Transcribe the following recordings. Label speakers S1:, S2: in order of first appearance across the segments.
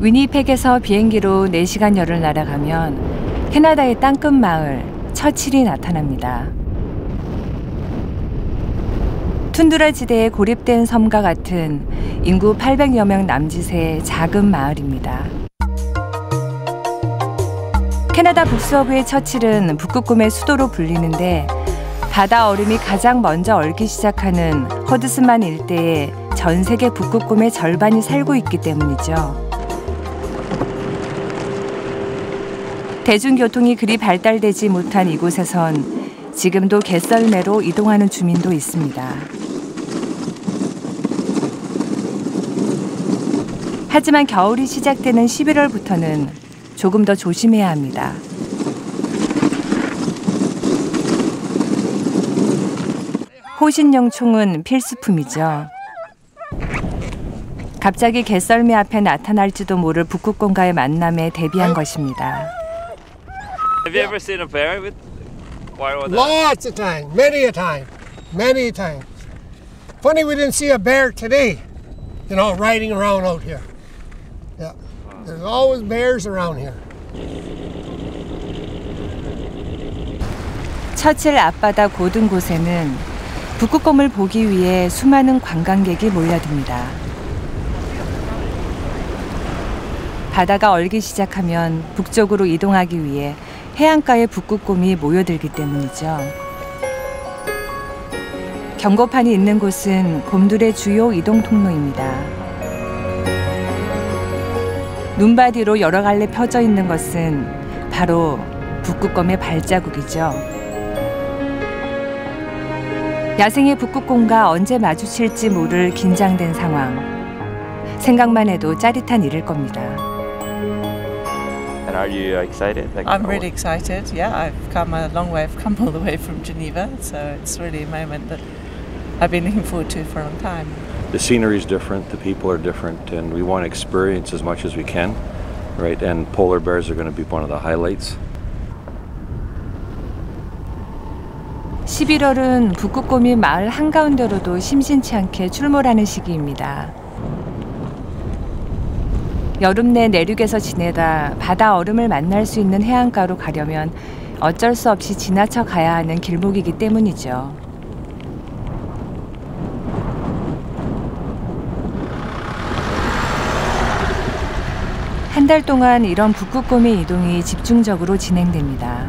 S1: 위니펙에서 비행기로 4시간여를 날아가면 캐나다의 땅끝 마을 처칠이 나타납니다. 툰드라 지대에 고립된 섬과 같은 인구 800여 명 남짓의 작은 마을입니다. 캐나다 북서부의 처칠은 북극곰의 수도로 불리는데 바다 얼음이 가장 먼저 얼기 시작하는 허드슨만 일대에 전 세계 북극곰의 절반이 살고 있기 때문이죠. 대중교통이 그리 발달되지 못한 이곳에선 지금도 개썰매로 이동하는 주민도 있습니다. 하지만 겨울이 시작되는 11월부터는 조금 더 조심해야 합니다. 호신용 총은 필수품이죠. 갑자기 개썰매 앞에 나타날지도 모를 북극곰과의 만남에 대비한 것입니다.
S2: Have you ever seen a bear with wire?
S3: Lots of time, many a time, many times. Funny we didn't see a bear today, riding around out here. Yeah, there's always bears around here.
S1: 처칠 앞바다 고든 곳에는 북극곰을 보기 위해 수많은 관광객이 몰려듭니다. 바다가 얼기 시작하면 북쪽으로 이동하기 위해 해안가에 북극곰이 모여들기 때문이죠. 경고판이 있는 곳은 곰들의 주요 이동 통로입니다. 눈바디로 여러 갈래 펴져 있는 것은 바로 북극곰의 발자국이죠. 야생의 북극곰과 언제 마주칠지 모를 긴장된 상황. 생각만 해도 짜릿한 일일 겁니다.
S2: And are you excited?
S4: I'm really excited. Yeah, I've come a long way. I've come all the way from Geneva, so it's really a moment that I've been looking forward to for a long time.
S5: The scenery is different, the people are different, and we want to experience as much as we can, right? And polar bears are going to be one of the highlights.
S1: 11월은 북극곰이 마을 한가운데로도 심심치 않게 출몰하는 시기입니다. 여름 내 내륙에서 지내다 바다 얼음을 만날 수 있는 해안가로 가려면 어쩔 수 없이 지나쳐 가야 하는 길목이기 때문이죠. 한 달 동안 이런 북극곰의 이동이 집중적으로 진행됩니다.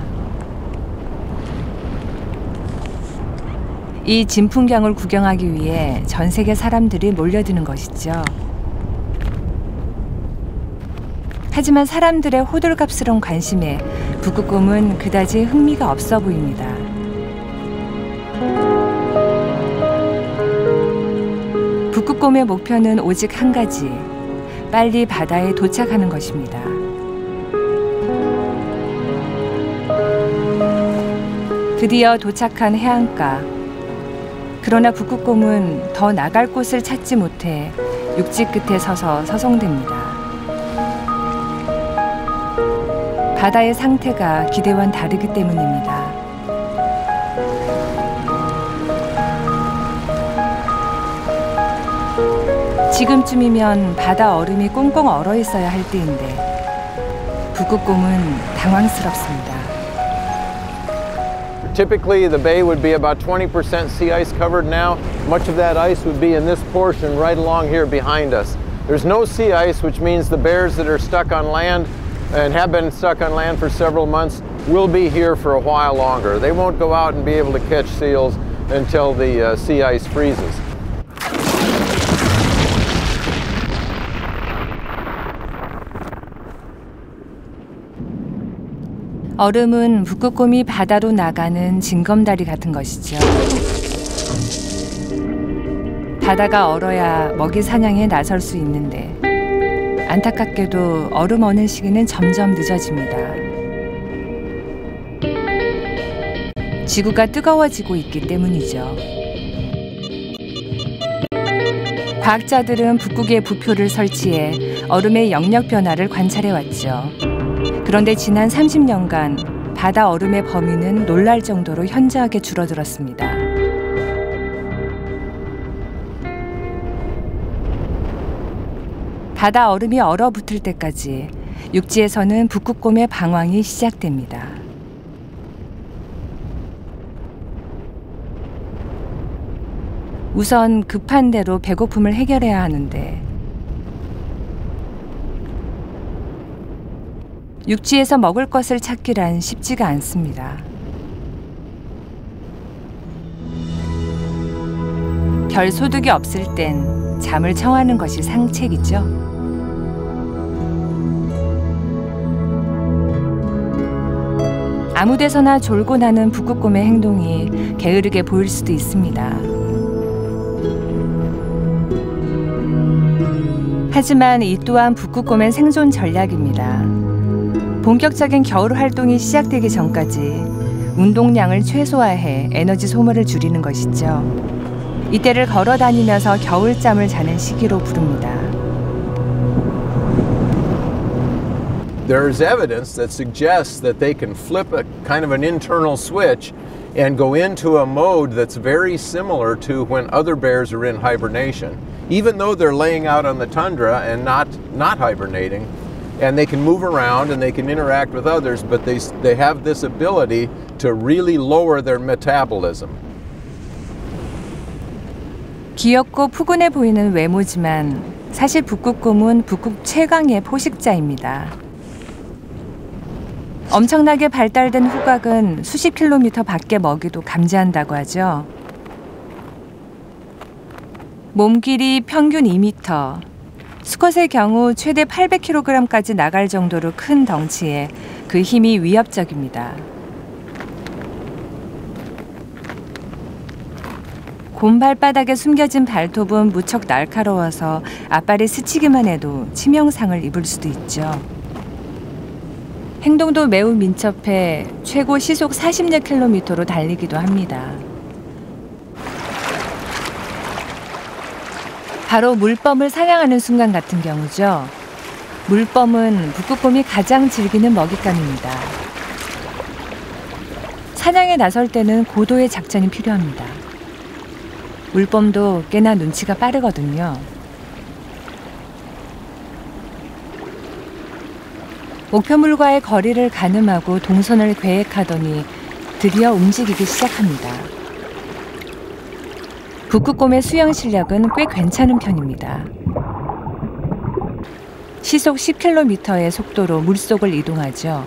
S1: 이 진풍경을 구경하기 위해 전 세계 사람들이 몰려드는 것이죠. 하지만 사람들의 호들갑스러운 관심에 북극곰은 그다지 흥미가 없어 보입니다. 북극곰의 목표는 오직 한 가지, 빨리 바다에 도착하는 것입니다. 드디어 도착한 해안가. 그러나 북극곰은 더 나갈 곳을 찾지 못해 육지 끝에 서서 서성댑니다. 바다의 상태가 기대와는 다르기 때문입니다. 지금쯤이면 바다 얼음이 꽁꽁 얼어 있어야 할 때인데 북극곰은 당황스럽습니다.
S6: Typically, the bay would be about 20% sea ice covered now. Much of that ice would be in this portion right along here behind us. There's no sea ice, which means the bears that are stuck on land and have been stuck on land for several months will be here for a while longer. They won't go out and be able to catch seals until the sea ice freezes.
S1: 얼음은 북극곰이 바다로 나가는 징검다리 같은 것이죠. 바다가 얼어야 먹이 사냥에 나설 수 있는데 안타깝게도 얼음 어는 시기는 점점 늦어집니다. 지구가 뜨거워지고 있기 때문이죠. 과학자들은 북극에 부표를 설치해 얼음의 영역 변화를 관찰해왔죠. 그런데 지난 30년간 바다 얼음의 범위는 놀랄 정도로 현저하게 줄어들었습니다. 바다 얼음이 얼어붙을 때까지 육지에서는 북극곰의 방황이 시작됩니다. 우선 급한 대로 배고픔을 해결해야 하는데 육지에서 먹을 것을 찾기란 쉽지가 않습니다. 별 소득이 없을 땐 잠을 청하는 것이 상책이죠. 아무 데서나 졸고 나는 북극곰의 행동이 게으르게 보일 수도 있습니다. 하지만 이 또한 북극곰의 생존 전략입니다. 본격적인 겨울 활동이 시작되기 전까지 운동량을 최소화해 에너지 소모를 줄이는 것이죠. 이때를 걸어 다니면서 겨울잠을 자는 시기로 부릅니다.
S6: There's evidence that suggests that they can flip a kind of an internal switch and go into a mode that's very similar to when other bears are in hibernation. Even though they're laying out on the tundra and not hibernating, and they can move around and they can interact with others, but they have this ability to really lower their metabolism.
S1: 귀엽고 푸근해 보이는 외모지만 사실 북극곰은 북극 최강의 포식자입니다. 엄청나게 발달된 후각은 수십 킬로미터 밖의 먹이도 감지한다고 하죠. 몸 길이 평균 2m, 수컷의 경우 최대 800kg까지 나갈 정도로 큰 덩치에 그 힘이 위협적입니다. 곰 발바닥에 숨겨진 발톱은 무척 날카로워서 앞발이 스치기만 해도 치명상을 입을 수도 있죠. 행동도 매우 민첩해 최고 시속 46km로 달리기도 합니다. 바로 물범을 사냥하는 순간 같은 경우죠. 물범은 북극곰이 가장 즐기는 먹잇감입니다. 사냥에 나설 때는 고도의 작전이 필요합니다. 물범도 꽤나 눈치가 빠르거든요. 목표물과의 거리를 가늠하고 동선을 계획하더니 드디어 움직이기 시작합니다. 북극곰의 수영 실력은 꽤 괜찮은 편입니다. 시속 10km의 속도로 물속을 이동하죠.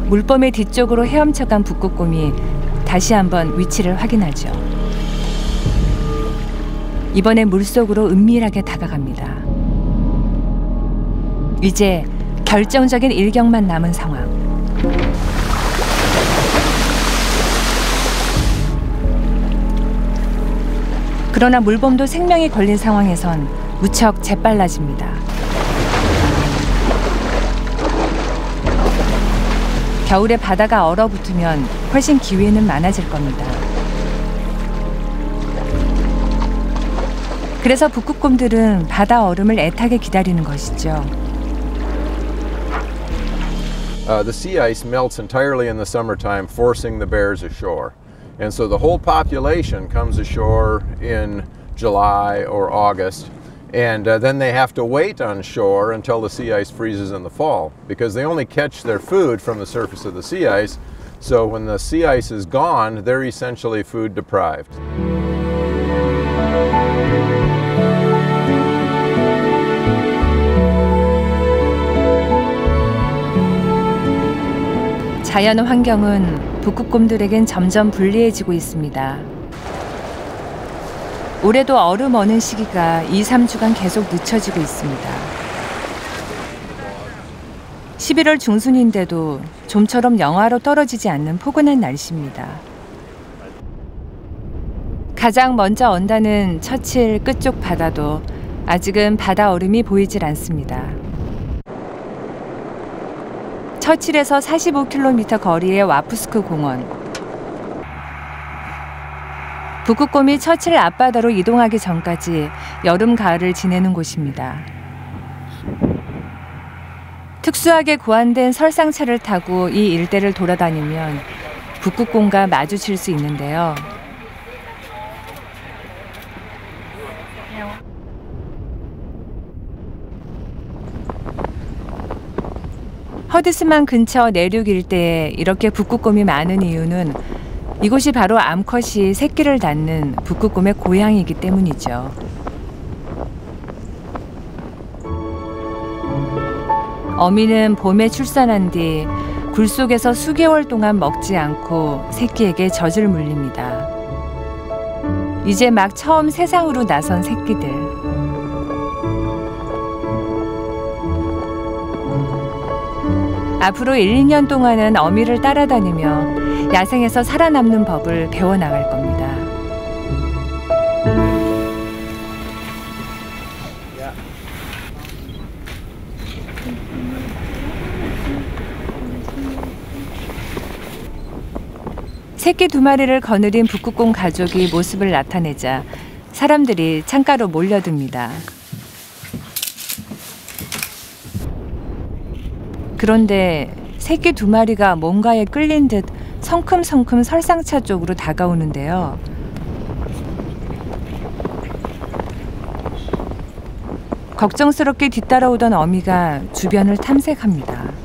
S1: 물범의 뒤쪽으로 헤엄쳐간 북극곰이 다시 한번 위치를 확인하죠. 이번엔 물속으로 은밀하게 다가갑니다. 이제 결정적인 일격만 남은 상황. 그러나 물범도 생명이 걸린 상황에선 무척 재빨라집니다. 겨울에 바다가 얼어붙으면 훨씬 기회는 많아질 겁니다. 그래서 북극곰들은 바다 얼음을 애타게 기다리는 것이죠.
S6: The sea ice melts entirely in the summertime, forcing the bears ashore. And so the whole population comes ashore in July or August, and then they have to wait on shore until the sea ice freezes in the fall, because they only catch their food from the surface of the sea ice. So when the sea ice is gone, they're essentially food deprived.
S1: 자연 환경은 북극곰들에겐 점점 불리해지고 있습니다. 올해도 얼음 어는 시기가 2-3주간 계속 늦춰지고 있습니다. 11월 중순인데도 좀처럼 영하로 떨어지지 않는 포근한 날씨입니다. 가장 먼저 언다는 처칠 끝쪽 바다도 아직은 바다 얼음이 보이질 않습니다. 처칠에서 45km 거리의 와프스크 공원. 북극곰이 처칠 앞바다로 이동하기 전까지 여름 가을을 지내는 곳입니다. 특수하게 고안된 설상차를 타고 이 일대를 돌아다니면 북극곰과 마주칠 수 있는데요. 허드슨만 근처 내륙 일대에 이렇게 북극곰이 많은 이유는 이곳이 바로 암컷이 새끼를 낳는 북극곰의 고향이기 때문이죠. 어미는 봄에 출산한 뒤 굴 속에서 수개월 동안 먹지 않고 새끼에게 젖을 물립니다. 이제 막 처음 세상으로 나선 새끼들. 앞으로 1, 2년 동안은 어미를 따라다니며 야생에서 살아남는 법을 배워나갈 겁니다. 새끼 2마리를 거느린 북극곰 가족이 모습을 나타내자 사람들이 창가로 몰려듭니다. 그런데 새끼 2마리가 뭔가에 끌린 듯 성큼성큼 설상차 쪽으로 다가오는데요. 걱정스럽게 뒤따라오던 어미가 주변을 탐색합니다.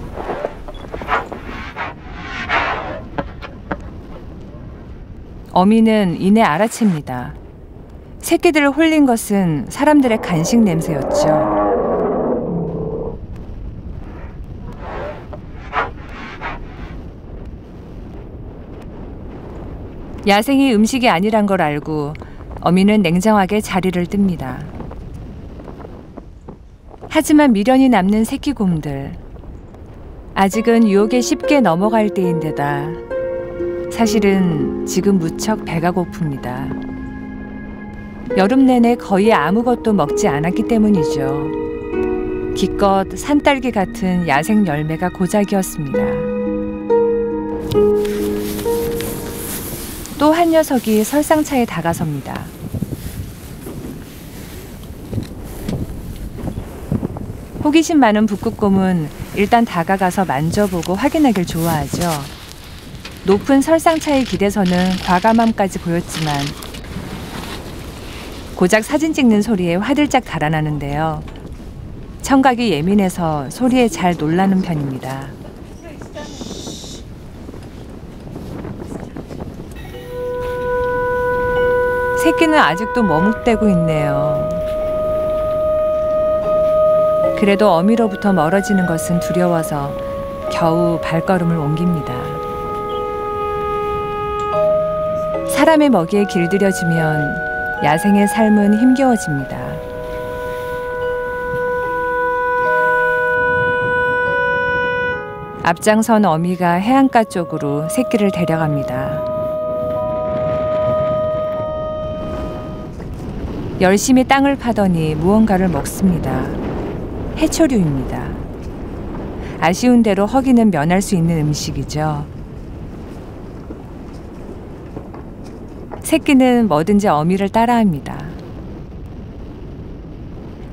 S1: 어미는 이내 알아챕니다. 새끼들을 홀린 것은 사람들의 간식 냄새였죠. 야생이 음식이 아니란 걸 알고 어미는 냉정하게 자리를 뜹니다. 하지만 미련이 남는 새끼곰들. 아직은 유혹에 쉽게 넘어갈 때인데다 사실은 지금 무척 배가 고픕니다. 여름 내내 거의 아무것도 먹지 않았기 때문이죠. 기껏 산딸기 같은 야생 열매가 고작이었습니다. 또 한 녀석이 설상차에 다가섭니다. 호기심 많은 북극곰은 일단 다가가서 만져보고 확인하길 좋아하죠. 높은 설상차의 길에서는 과감함까지 보였지만 고작 사진 찍는 소리에 화들짝 달아나는데요. 청각이 예민해서 소리에 잘 놀라는 편입니다. 새끼는 아직도 머뭇대고 있네요. 그래도 어미로부터 멀어지는 것은 두려워서 겨우 발걸음을 옮깁니다. 사람의 먹이에 길들여지면 야생의 삶은 힘겨워집니다. 앞장선 어미가 해안가 쪽으로 새끼를 데려갑니다. 열심히 땅을 파더니 무언가를 먹습니다. 해초류입니다. 아쉬운 대로 허기는 면할 수 있는 음식이죠. 새끼는 뭐든지 어미를 따라합니다.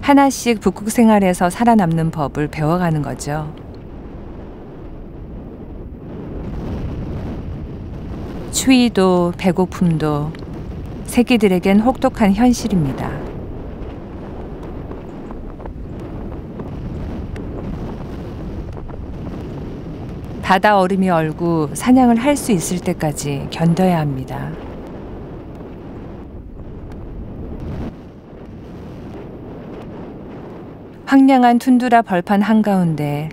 S1: 하나씩 북극 생활에서 살아남는 법을 배워가는 거죠. 추위도 배고픔도 새끼들에겐 혹독한 현실입니다. 바다 얼음이 얼고 사냥을 할 수 있을 때까지 견뎌야 합니다. 황량한 툰드라 벌판 한가운데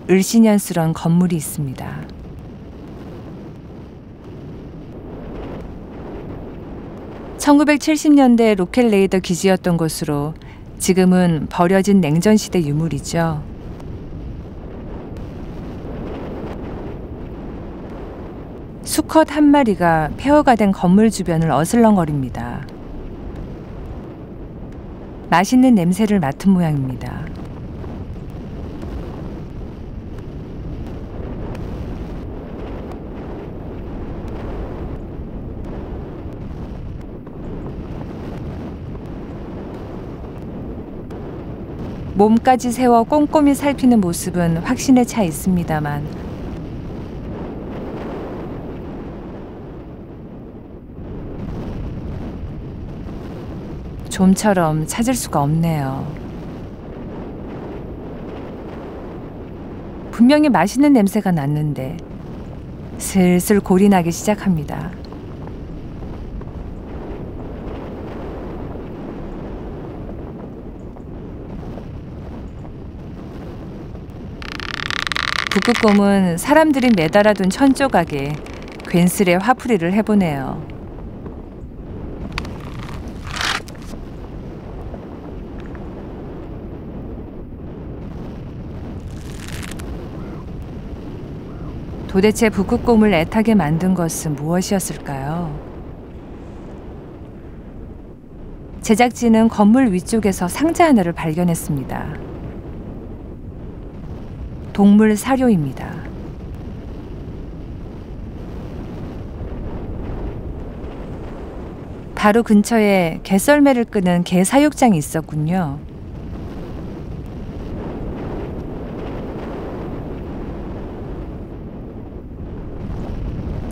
S1: 을씨년스런 건물이 있습니다. (1970년대) 로켓 레이더 기지였던 곳으로 지금은 버려진 냉전시대 유물이죠. 수컷 한 마리가 폐허가 된 건물 주변을 어슬렁거립니다. 맛있는 냄새를 맡은 모양입니다. 몸까지 세워 꼼꼼히 살피는 모습은 확신에 차 있습니다만 좀처럼 찾을 수가 없네요. 분명히 맛있는 냄새가 났는데 슬슬 골이 나기 시작합니다. 북극곰은 사람들이 매달아둔 천 조각에 괜스레 화풀이를 해보네요. 도대체 북극곰을 애타게 만든 것은 무엇이었을까요? 제작진은 건물 위쪽에서 상자 하나를 발견했습니다. 동물 사료입니다. 바로 근처에 개썰매를 끄는 개 사육장이 있었군요.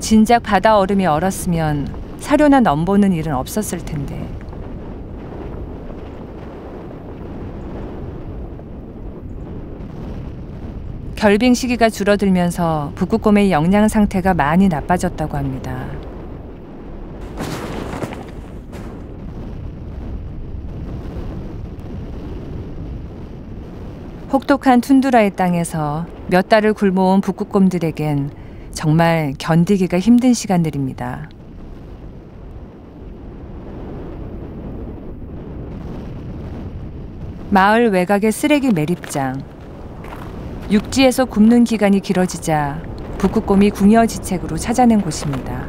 S1: 진작 바다 얼음이 얼었으면 사료나 넘보는 일은 없었을 텐데. 결빙 시기가 줄어들면서 북극곰의 영양 상태가 많이 나빠졌다고 합니다. 혹독한 툰드라의 땅에서 몇 달을 굶어온 북극곰들에겐 정말 견디기가 힘든 시간들입니다. 마을 외곽의 쓰레기 매립장. 육지에서 굶는 기간이 길어지자 북극곰이 궁여지책으로 찾아낸 곳입니다.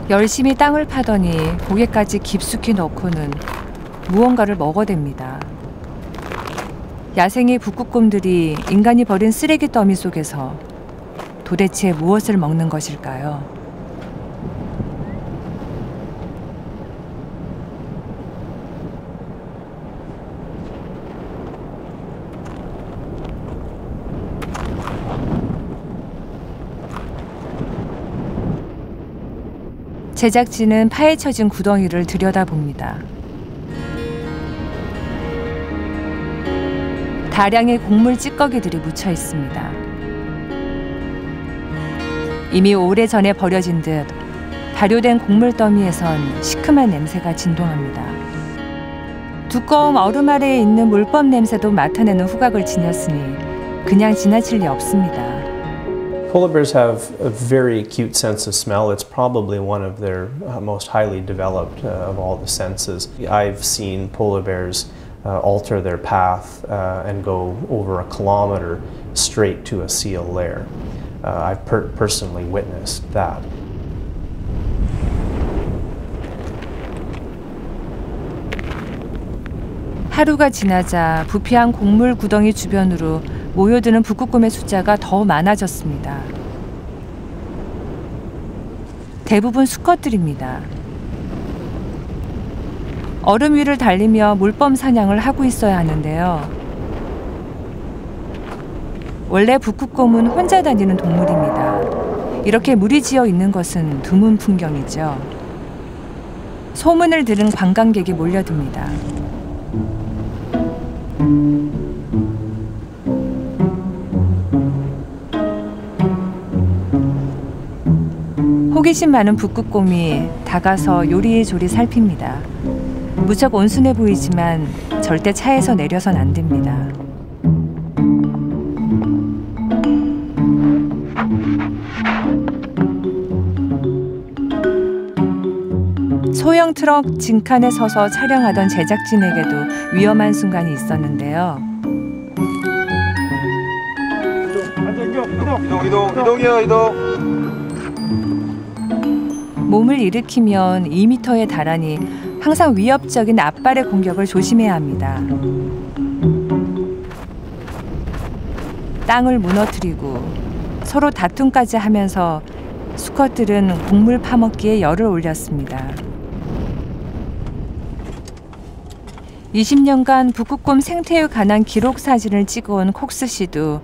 S1: 열심히 땅을 파더니 고개까지 깊숙이 넣고는 무언가를 먹어댑니다. 야생의 북극곰들이 인간이 버린 쓰레기 더미 속에서 도대체 무엇을 먹는 것일까요? 제작진은 파헤쳐진 구덩이를 들여다봅니다. 다량의 곡물 찌꺼기들이 묻혀 있습니다. 이미 오래전에 버려진 듯 발효된 곡물 더미에선 시큼한 냄새가 진동합니다. 두꺼운 얼음 아래에 있는 물범 냄새도 맡아내는 후각을 지녔으니 그냥 지나칠 리 없습니다.
S7: Polar bears have a very acute sense of smell. It's probably one of their most highly developed of all the senses. I've seen polar bears alter their path and go over a kilometer straight to a seal lair. I've personally witnessed that.
S1: 하루가 지나자 부패한 곡물 구덩이 주변으로 모여드는 북극곰의 숫자가 더 많아졌습니다. 대부분 수컷들입니다. 얼음 위를 달리며 물범 사냥을 하고 있어야 하는데요. 원래 북극곰은 혼자 다니는 동물입니다. 이렇게 무리지어 있는 것은 드문 풍경이죠. 소문을 들은 관광객이 몰려듭니다. 호기심 많은 북극곰이 다가서 요리조리 살핍니다. 무척 온순해 보이지만 절대 차에서 내려선 안 됩니다. 소형 트럭 진칸에 서서 촬영하던 제작진에게도 위험한 순간이 있었는데요.
S6: 이동.
S1: 몸을 일으키면 2m에 달하니 항상 위협적인 앞발의 공격을 조심해야 합니다. 땅을 무너뜨리고 서로 다툼까지 하면서 수컷들은 곡물 파먹기에 열을 올렸습니다. 20년간 북극곰 생태에 관한 기록 사진을 찍어온 콕스 씨도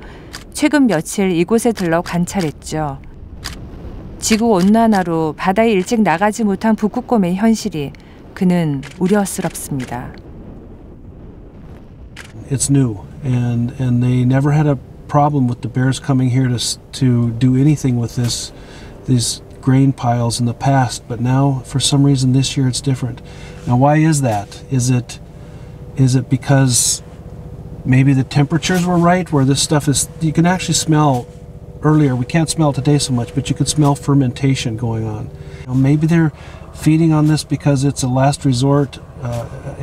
S1: 최근 며칠 이곳에 들러 관찰했죠. 지구온난화로 바다에 일찍 나가지 못한 북극곰의 현실이 그는 우려스럽습니다.
S8: It's new, and they never had a problem with the bears coming here to do anything with these grain piles in the past, but now for some reason this year it's different. Now why is that? Is it because maybe the temperatures were right, where this stuff is, you can actually smell earlier, we can't smell today so much, but you could smell fermentation going on. Maybe they're feeding on this because it's a last resort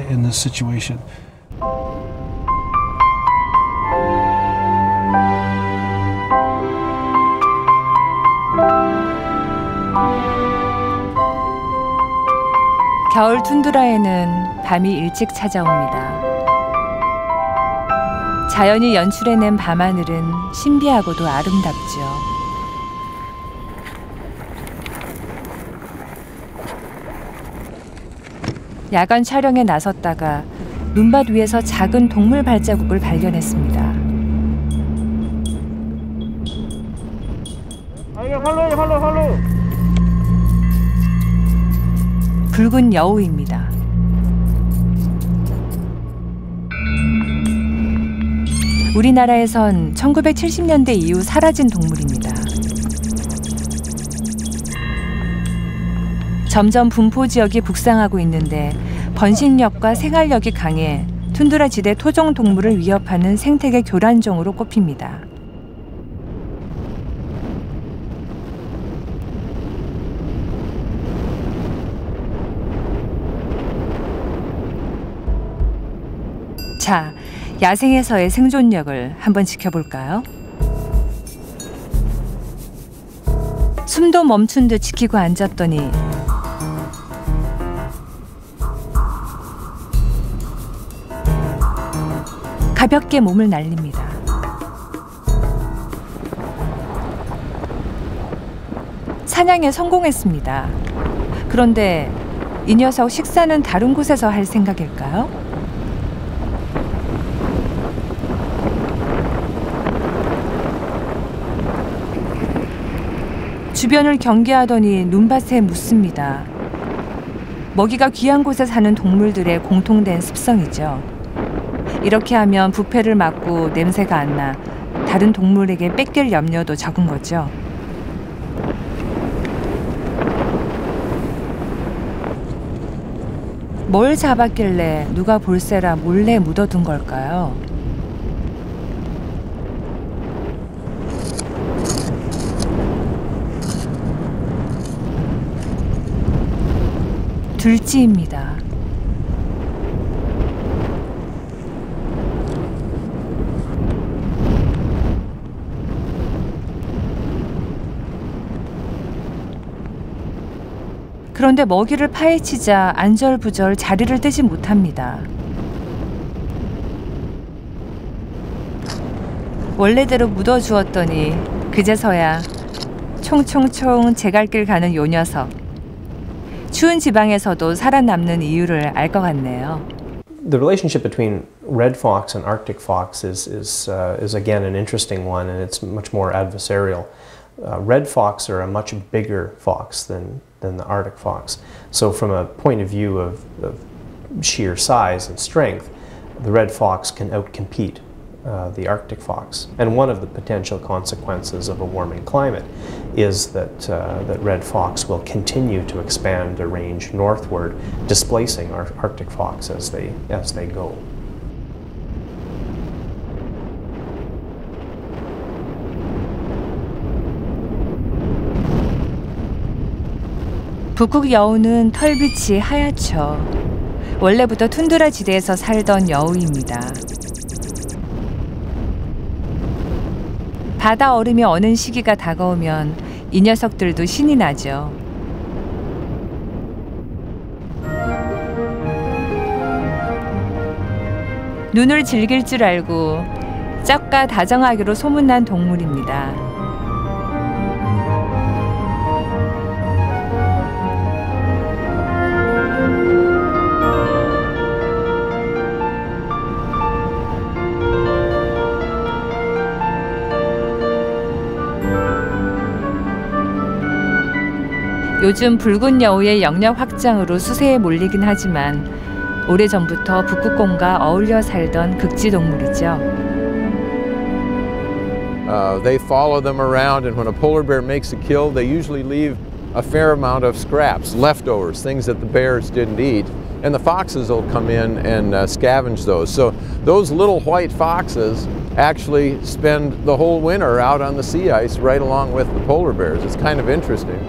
S8: in this situation.
S1: 겨울 툰드라에는 밤이 일찍 찾아옵니다. 자연이 연출해낸 밤하늘은 신비하고도 아름답죠. 야간 촬영에 나섰다가 눈밭 위에서 작은 동물 발자국을 발견했습니다. 붉은 여우입니다. 우리나라에선 1970년대 이후 사라진 동물입니다. 점점 분포 지역이 북상하고 있는데 번식력과 생활력이 강해 툰드라 지대 토종 동물을 위협하는 생태계 교란종으로 꼽힙니다. 자, 야생에서의 생존력을 한번 지켜볼까요? 숨도 멈춘 듯 지키고 앉았더니 가볍게 몸을 날립니다. 사냥에 성공했습니다. 그런데 이 녀석 식사는 다른 곳에서 할 생각일까요? 주변을 경계하더니 눈밭에 묻습니다. 먹이가 귀한 곳에 사는 동물들의 공통된 습성이죠. 이렇게 하면 부패를 막고 냄새가 안 나 다른 동물에게 뺏길 염려도 적은 거죠. 뭘 잡았길래 누가 볼세라 몰래 묻어둔 걸까요? 들쥐입니다. 그런데 먹이를 파헤치자 안절부절 자리를 뜨지 못합니다. 원래대로 묻어주었더니 그제서야 총총총 제 갈 길 가는 요 녀석. 추운 지방에서도 살아남는 이유를 알 것 같네요.
S7: The relationship between red fox and Arctic fox is again an interesting one, and it's much more adversarial. Red fox are a much bigger fox than the Arctic fox. So from a point of view of sheer size and strength, the red fox can outcompete the Arctic fox. And one of the potential consequences of a warming climate is that red fox will continue to expand their range northward, displacing our Arctic fox as they go.
S1: 북극 여우는 털빛이 하얗죠. 원래부터 툰드라 지대에서 살던 여우입니다. 바다 얼음이 어는 시기가 다가오면 이 녀석들도 신이 나죠. 눈을 즐길 줄 알고 쩍가 다정하기로 소문난 동물입니다. 요즘 붉은 여우의 영역 확장으로 수세에 몰리긴 하지만 오래전부터 북극곰과 어울려 살던 극지동물이죠.
S6: They follow them around, and when a polar bear makes a kill, they usually leave a fair amount of scraps, leftovers, things that the bears didn't eat. And the foxes will come in and scavenge those. So those little white foxes actually spend the whole winter out on the sea ice right along with the polar bears. It's kind of interesting.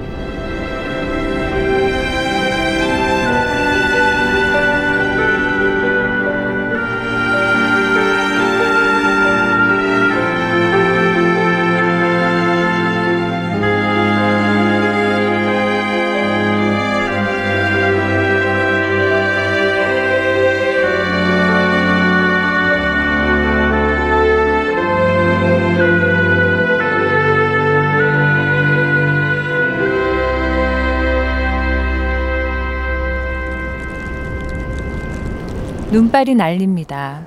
S1: 눈발이 날립니다.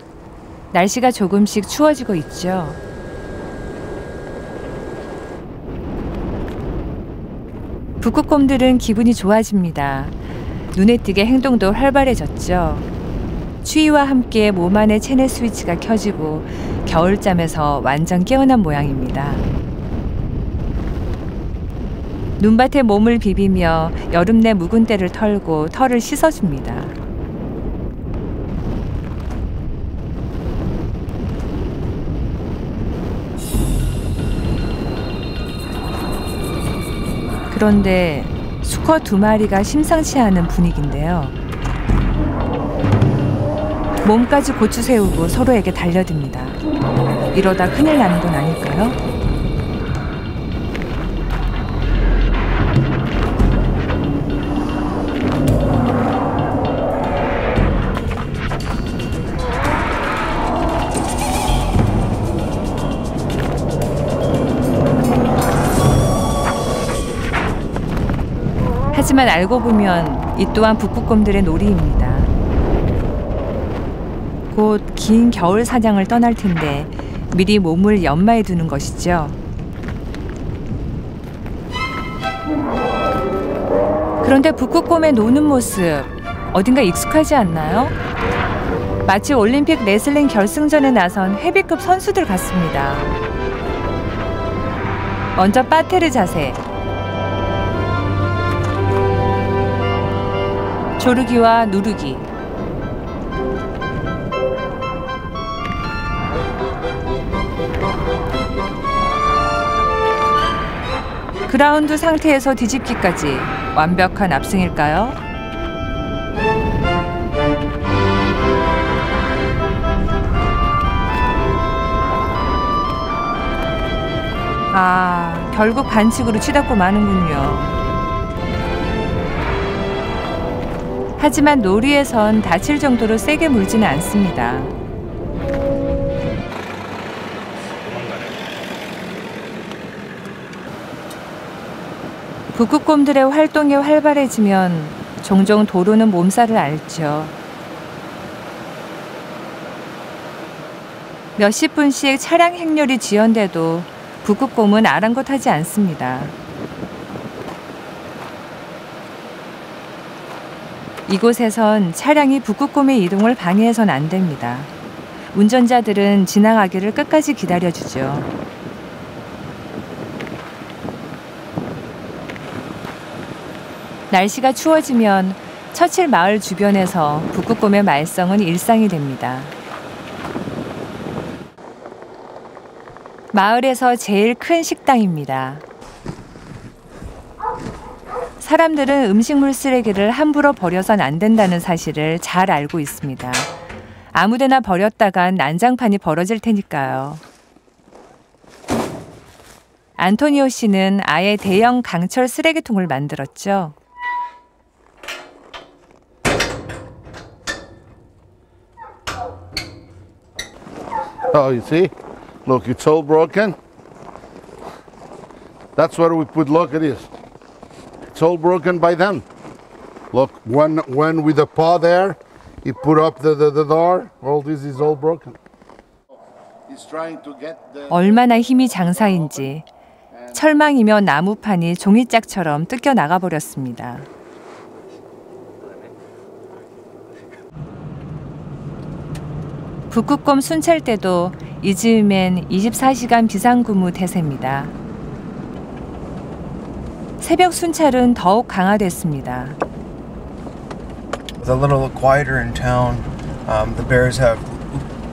S1: 날씨가 조금씩 추워지고 있죠. 북극곰들은 기분이 좋아집니다. 눈에 띄게 행동도 활발해졌죠. 추위와 함께 몸 안의 체내 스위치가 켜지고 겨울잠에서 완전 깨어난 모양입니다. 눈밭에 몸을 비비며 여름 내 묵은 때를 털고 털을 씻어줍니다. 그런데 수컷 2마리가 심상치 않은 분위기인데요. 몸까지 고추 세우고 서로에게 달려듭니다. 이러다 큰일 나는 건 아닐까요? 하지만 알고 보면 이 또한 북극곰들의 놀이입니다. 곧 긴 겨울 사냥을 떠날 텐데 미리 몸을 연마해 두는 것이죠. 그런데 북극곰의 노는 모습 어딘가 익숙하지 않나요? 마치 올림픽 레슬링 결승전에 나선 헤비급 선수들 같습니다. 먼저 빠테르 자세, 조르기와 누르기, 그라운드 상태에서 뒤집기까지 완벽한 압승일까요? 아, 결국 반칙으로 치닫고 마는군요. 하지만 놀이에선 다칠 정도로 세게 물지는 않습니다. 북극곰들의 활동이 활발해지면 종종 도로는 몸살을 앓죠. 몇십 분씩 차량 행렬이 지연돼도 북극곰은 아랑곳하지 않습니다. 이곳에선 차량이 북극곰의 이동을 방해해선 안 됩니다. 운전자들은 지나가기를 끝까지 기다려주죠. 날씨가 추워지면 처칠 마을 주변에서 북극곰의 말썽은 일상이 됩니다. 마을에서 제일 큰 식당입니다. 사람들은 음식물 쓰레기를 함부로 버려선 안 된다는 사실을 잘 알고 있습니다. 아무데나 버렸다간 난장판이 벌어질 테니까요. 안토니오 씨는 아예 대형 강철 쓰레기통을 만들었죠.
S9: Oh, you see? Look, it's all broken. That's where we put, look at this. It's all broken by them. Look, one with the paw there, he put up the door. All this is all broken. He's trying to get the...
S1: 얼마나 힘이 장사인지 철망이며 나무판이 종이짝처럼 뜯겨 나가버렸습니다. 북극곰 순찰 때도 이 즈음엔 24시간 비상근무 태세입니다. 새벽 순찰은 더욱 강화됐습니다.
S10: With a little quieter in town, the bears have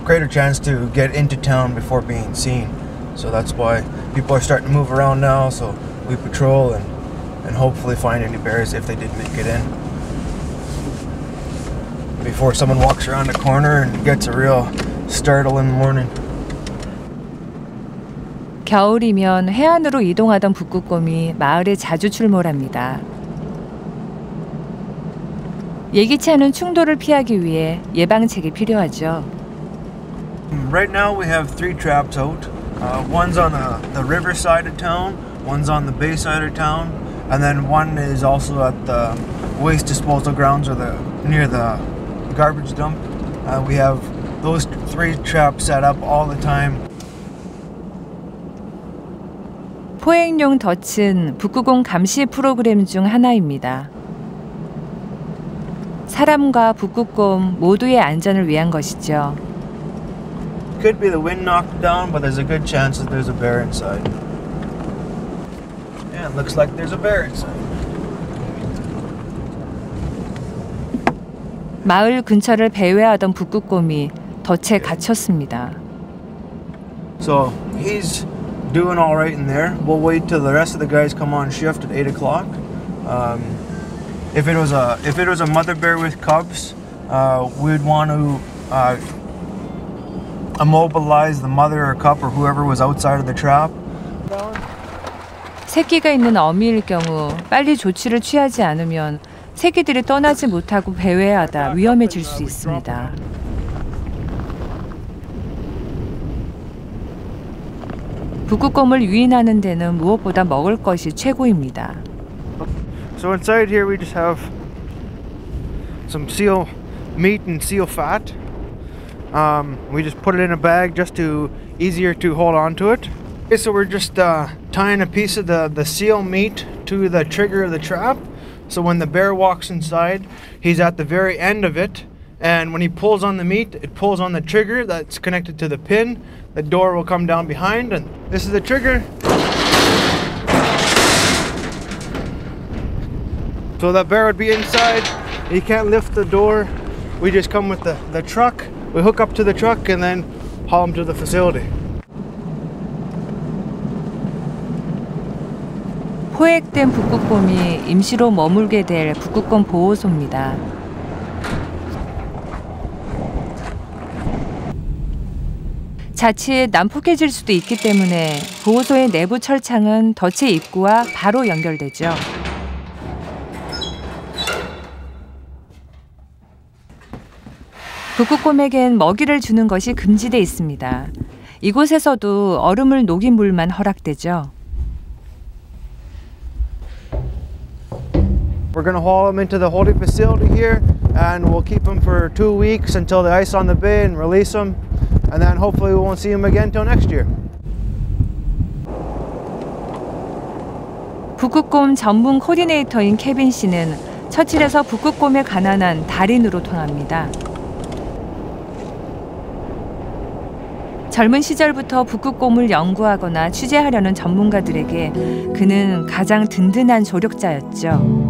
S10: greater chance to get into town before being seen. So that's why people are starting to move around now. So we patrol and hopefully find any bears if they did make it in. Before someone walks around the corner and gets a real startle in the morning.
S1: 겨울이면 해안으로 이동하던 북극곰이 마을에 자주 출몰합니다. 예기치 않은 충돌을 피하기 위해 예방책이 필요하죠.
S10: Right now we have 3 traps out. One's on the river side of town, one's on the bay side of town, and then one is also at the waste disposal grounds or near the garbage dump. We have those 3 traps set up all the time.
S1: 포획용 덫은 북극곰 감시 프로그램 중 하나입니다. 사람과 북극곰 모두의 안전을 위한 것이죠.
S10: Could be the wind knocked down, but there's a good chance that there's a bear inside. Yeah, it looks like there's a bear inside.
S1: 마을 근처를 배회하던 북극곰이 덫에 갇혔습니다.
S10: So he's doing all right in there. We'll wait till the rest of the guys come on shift at 8 o'clock. If it was a mother bear with cubs, we'd want to immobilize the mother or cub or whoever was outside of the trap.
S1: 새끼가 있는 어미일 경우 빨리 조치를 취하지 않으면 새끼들이 떠나지 못하고 배회하다 위험해질 수 있습니다. 북극곰을 유인하는 데는 무엇보다 먹을 것이 최고입니다.
S10: So inside here we just have some seal meat and seal fat. We just put it in a bag just to easier to hold on to it. Okay, so we're just tying a piece of the seal meat to the trigger of the trap. So when the bear walks inside, he's at the very end of it. And when he pulls on the meat, it pulls on the trigger that's connected to the pin. The door will come down behind, and this is the trigger. So that bear would be inside. He can't lift the door. We just come with the truck. We hook up to the truck and then haul him to the facility.
S1: 포획된 북극곰이 임시로 머물게 될 북극곰 보호소입니다. 자칫 난폭해질 수도 있기 때문에 보호소의 내부 철창은 덫의 입구와 바로 연결되죠. 북극곰에겐 먹이를 주는 것이 금지돼 있습니다. 이곳에서도 얼음을 녹인 물만 허락되죠.
S10: We're going to haul him into the holding facility here, and we'll keep him for 2 weeks until the ice on the bay and release him, and then hopefully we won't see him again till next year.
S1: 북극곰 전문 코디네이터인 케빈 씨는 처칠에서 북극곰에 관한 한 달인으로 통합니다. 젊은 시절부터 북극곰을 연구하거나 취재하려는 전문가들에게 그는 가장 든든한 조력자였죠.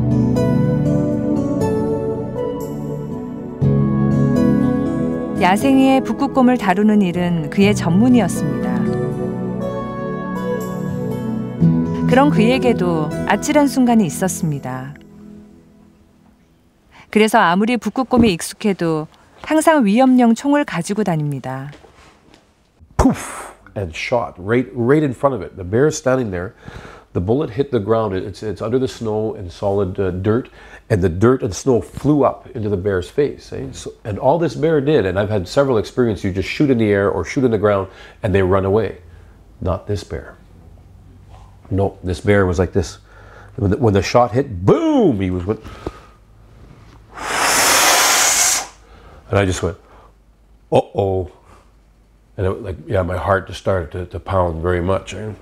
S1: 야생의 북극곰을 다루는 일은 그의 전문이었습니다. 그런 그에게도 아찔한 순간이 있었습니다. 그래서 아무리 북극곰에 익숙해도 항상 위험용 총을 가지고 다닙니다.
S11: Poof! And shot right in front of it. The bear is standing there. The bullet hit the ground. It's under the snow and solid dirt, and the dirt and snow flew up into the bear's face. Eh? So, and all this bear did, and I've had several experiences, you just shoot in the air or shoot in the ground, and they run away. Not this bear. No, this bear was like this. When the shot hit, boom! He was went, and I just went, uh-oh. And it, like, yeah, my heart just started to pound very much. Eh?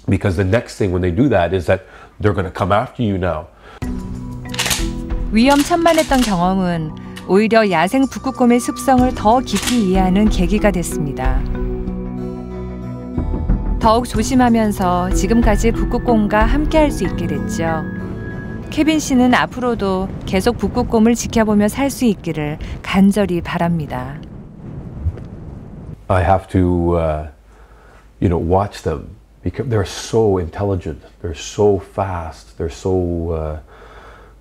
S11: Because the next thing when they do that is that they're going to come after you now.
S1: 위험천만했던 경험은 오히려 야생 북극곰의 습성을 더 깊이 이해하는 계기가 됐습니다. 더욱 조심하면서 지금까지 북극곰과 함께할 수 있게 됐죠. 케빈 씨는 앞으로도 계속 북극곰을 지켜보며 살 수 있기를 간절히 바랍니다.
S11: I have to, watch them because they're so intelligent, they're so fast, they're so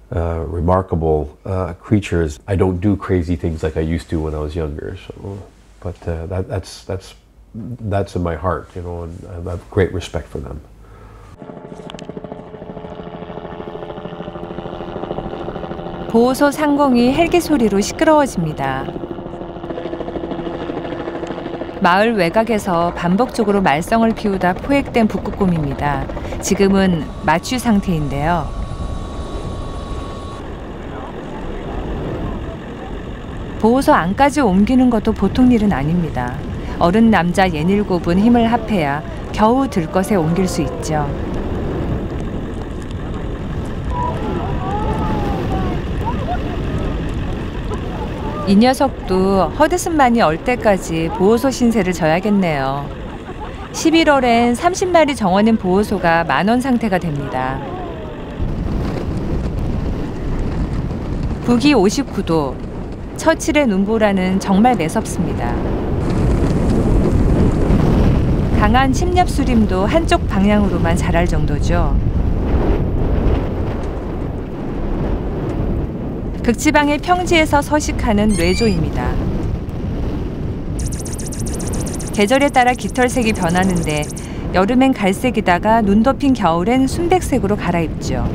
S11: remarkable creatures. I don't do crazy things like I used to when I was younger. So, but that's in my heart, and I have great respect for them.
S1: 보호소 상공이 헬기 소리로 시끄러워집니다. 마을 외곽에서 반복적으로 말썽을 피우다 포획된 북극곰입니다. 지금은 마취 상태인데요. 보호소 안까지 옮기는 것도 보통 일은 아닙니다. 어른 남자 67은 힘을 합해야 겨우 들것에 옮길 수 있죠. 이 녀석도 허드슨만이 얼 때까지 보호소 신세를 져야겠네요. 11월엔 30마리 정원인 보호소가 만원 상태가 됩니다. 북위 59도, 처칠의 눈보라는 정말 매섭습니다. 강한 침략 수림도 한쪽 방향으로만 자랄 정도죠. 극지방의 평지에서 서식하는 뇌조입니다. 계절에 따라 깃털색이 변하는데 여름엔 갈색이다가 눈 덮인 겨울엔 순백색으로 갈아입죠.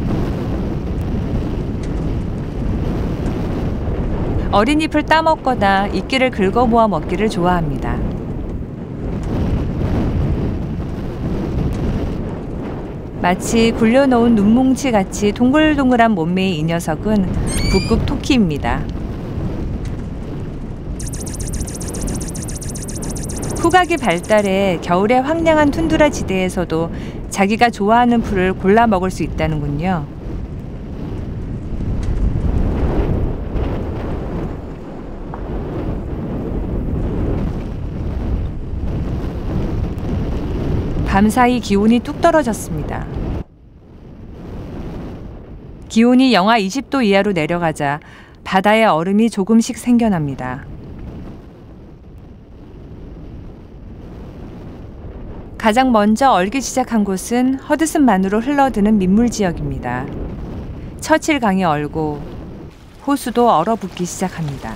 S1: 어린 잎을 따먹거나 이끼를 긁어모아 먹기를 좋아합니다. 마치 굴려놓은 눈뭉치같이 동글동글한 몸매의 이 녀석은 북극 토끼입니다. 후각이 발달해 겨울의 황량한 툰드라 지대에서도 자기가 좋아하는 풀을 골라 먹을 수 있다는군요. 밤사이 기온이 뚝 떨어졌습니다. 기온이 영하 20도 이하로 내려가자 바다에 얼음이 조금씩 생겨납니다. 가장 먼저 얼기 시작한 곳은 허드슨만으로 흘러드는 민물 지역입니다. 처칠 강이 얼고 호수도 얼어붙기 시작합니다.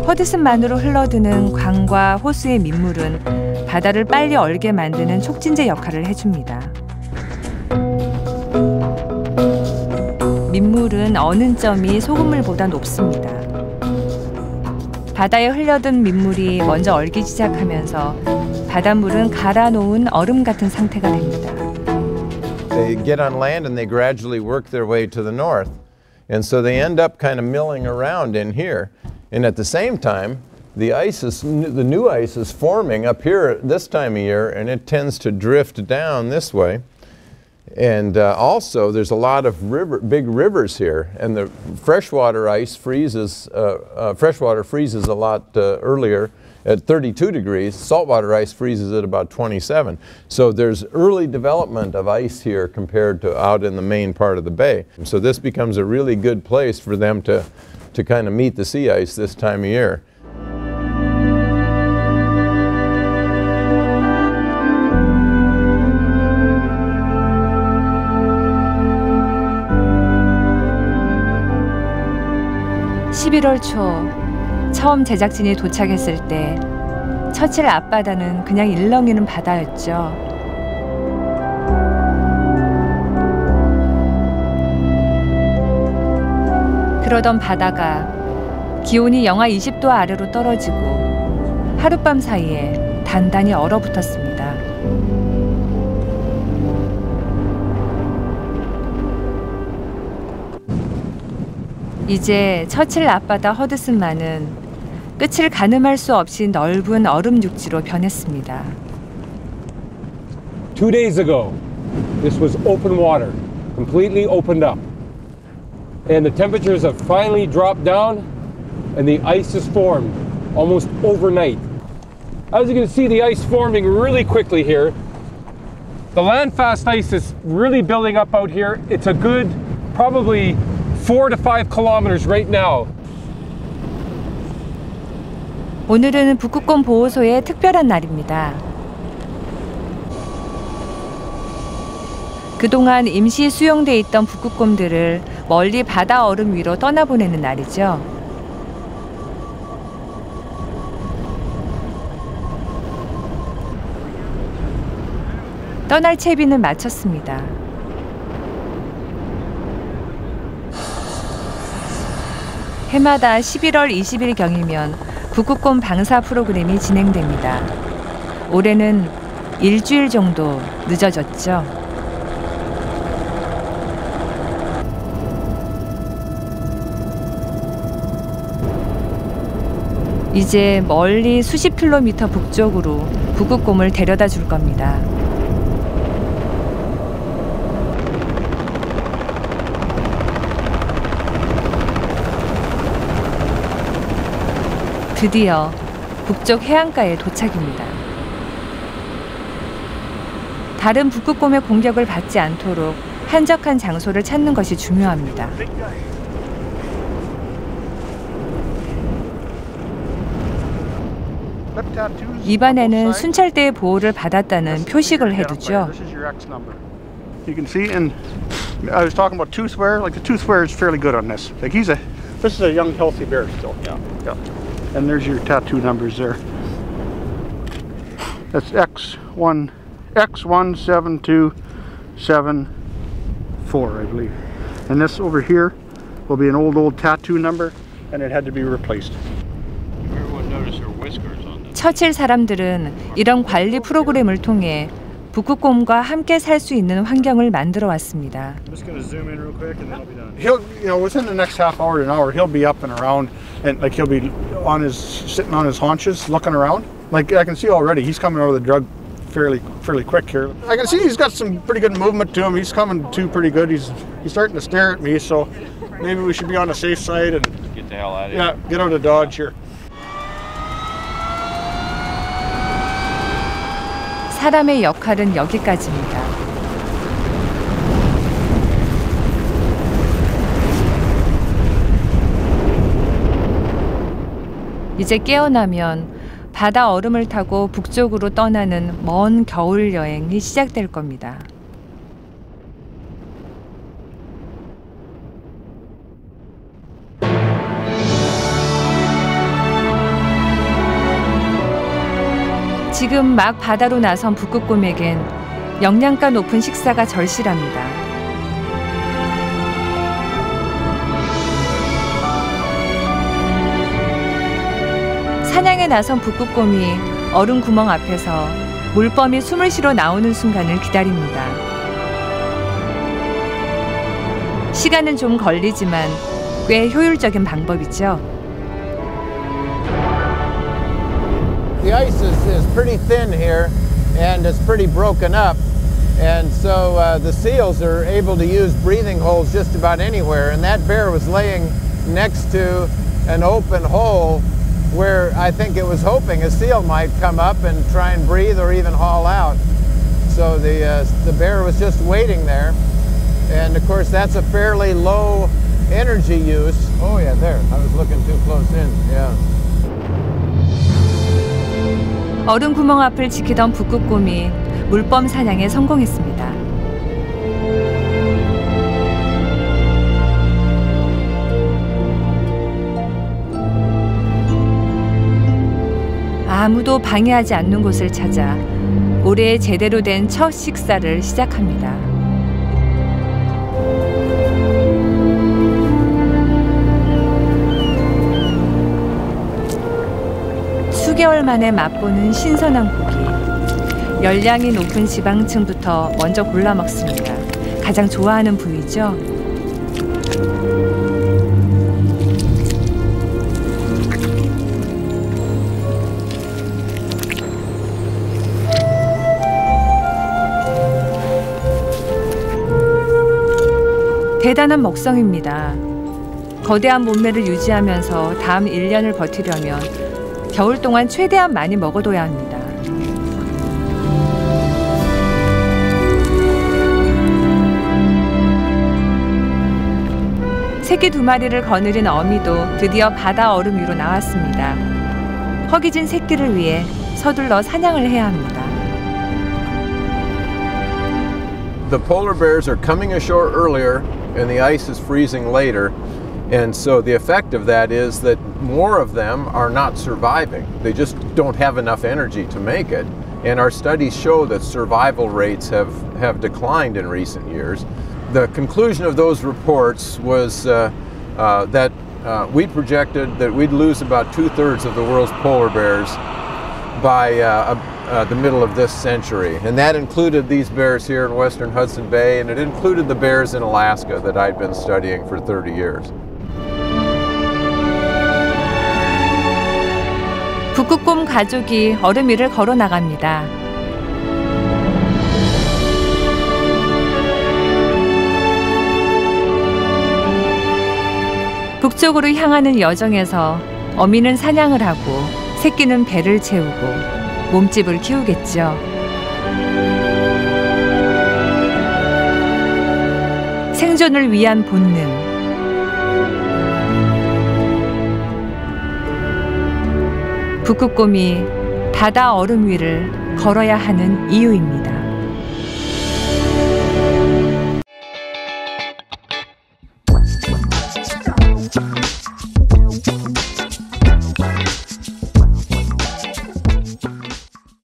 S1: 허드슨만으로 흘러드는 강과 호수의 민물은 바다를 빨리 얼게 만드는 촉진제 역할을 해줍니다. 민물은 어는 점이 소금물보다 높습니다. 바다에 흘려든 민물이 먼저 얼기 시작하면서 바닷물은 갈아 놓은 얼음 같은 상태가 됩니다.
S6: They get on land and they gradually work their way to the north. And so they end up kind of milling around in here. And at the same time, the new ice is forming up here this time of year, and it tends to drift down this way. And also, there's a lot of big rivers here, and the freshwater ice freezes. Freshwater freezes a lot earlier at 32 degrees. Saltwater ice freezes at about 27. So there's early development of ice here compared to out in the main part of the bay. So this becomes a really good place for them to kind of meet the sea ice this time of year.
S1: (11월) 초 처음 제작진이 도착했을 때 처칠 앞바다는 그냥 일렁이는 바다였죠. 그러던 바다가 기온이 영하 20도 아래로 떨어지고 하룻밤 사이에 단단히 얼어붙었습니다. 이제 처칠 앞바다 허드슨만은 끝을 가늠할 수 없이 넓은 얼음 육지로 변했습니다.
S12: 2 days ago, this was open water, completely opened up. And the temperatures have finally dropped down and the ice is formed almost overnight. As you can see, the ice forming really quickly here. The landfast ice is really building up out here. It's a good, probably 4 to 5 kilometers right now.
S1: 오늘은 북극곰 보호소의 특별한 날입니다. 그동안 임시 수용돼 있던 북극곰들을 멀리 바다 얼음 위로 떠나보내는 날이죠. 떠날 채비는 마쳤습니다. 해마다 11월 20일경이면 북극곰 방사 프로그램이 진행됩니다. 올해는 일주일 정도 늦어졌죠. 이제 멀리 수십 킬로미터 북쪽으로 북극곰을 데려다 줄 겁니다. 드디어 북쪽 해안가에 도착입니다. 다른 북극곰의 공격을 받지 않도록 한적한 장소를 찾는 것이 중요합니다. 입안에는 순찰대의 보호를 받았다는 표식을 해두죠.
S13: You can see, and I was talking about tooth wear. Like the tooth wear is fairly good on this. Like this is a young, healthy bear still. Yeah. And there's your tattoo numbers there. That's X17274, I believe. And this over here will be an old tattoo number, and it had to be replaced.
S2: Everyone notice her whiskers on this.
S1: 처칠 사람들은 이런 관리 프로그램을 통해 북극곰과 함께 살 수 있는 환경을 만들어 왔습니다.
S13: I'm just going to zoom in real quick, and then I'll be done. He'll, within the next half hour to an hour, he'll be up and around, and like he'll be sitting on his haunches, looking around. Like I can see already, he's coming over the drug fairly quick here. I can see he's got some pretty good movement to him. He's coming to pretty good. He's starting to stare at me, so maybe we should be on the safe side and
S2: get the hell out of here.
S13: Yeah, get out of Dodge here.
S1: 사람의 역할은 여기까지입니다. 이제 깨어나면 바다 얼음을 타고 북쪽으로 떠나는 먼 겨울 여행이 시작될 겁니다. 지금 막 바다로 나선 북극곰에겐 영양가 높은 식사가 절실합니다. 사냥에 나선 북극곰이 얼음 구멍 앞에서 물범이 숨을 쉬러 나오는 순간을 기다립니다. 시간은 좀 걸리지만 꽤 효율적인 방법이죠.
S6: The ice is pretty thin here, and it's pretty broken up, and so the seals are able to use breathing holes just about anywhere, and that bear was laying next to an open hole where I think it was hoping a seal might come up and try and breathe or even haul out. So the bear was just waiting there, and of course that's a fairly low energy use. Oh yeah, there, I was looking too close in, yeah.
S1: 얼음 구멍 앞을 지키던 북극곰이 물범 사냥에 성공했습니다. 아무도 방해하지 않는 곳을 찾아 올해 제대로 된 첫 식사를 시작합니다. 수개월 만에 맛보는 신선한 고기. 열량이 높은 지방층부터 먼저 골라 먹습니다. 가장 좋아하는 부위죠. 대단한 먹성입니다. 거대한 몸매를 유지하면서 다음 1년을 버티려면 겨울 동안 최대한 많이 먹어둬야 합니다. 새끼 2마리를 거느린 어미도 드디어 바다 얼음 위로 나왔습니다. 허기진 새끼를 위해 서둘러 사냥을 해야 합니다.
S6: The polar bears are coming ashore earlier and the ice is freezing later. And so the effect of that is that more of them are not surviving. They just don't have enough energy to make it. And our studies show that survival rates have declined in recent years. The conclusion of those reports was that we projected that we'd lose about 2/3 of the world's polar bears by the middle of this century. And that included these bears here in western Hudson Bay, and it included the bears in Alaska that I'd been studying for 30 years.
S1: 북극곰 가족이 얼음 위를 걸어 나갑니다. 북쪽으로 향하는 여정에서 어미는 사냥을 하고 새끼는 배를 채우고 몸집을 키우겠죠. 생존을 위한 본능. 북극곰이 바다 얼음 위를 걸어야 하는 이유입니다.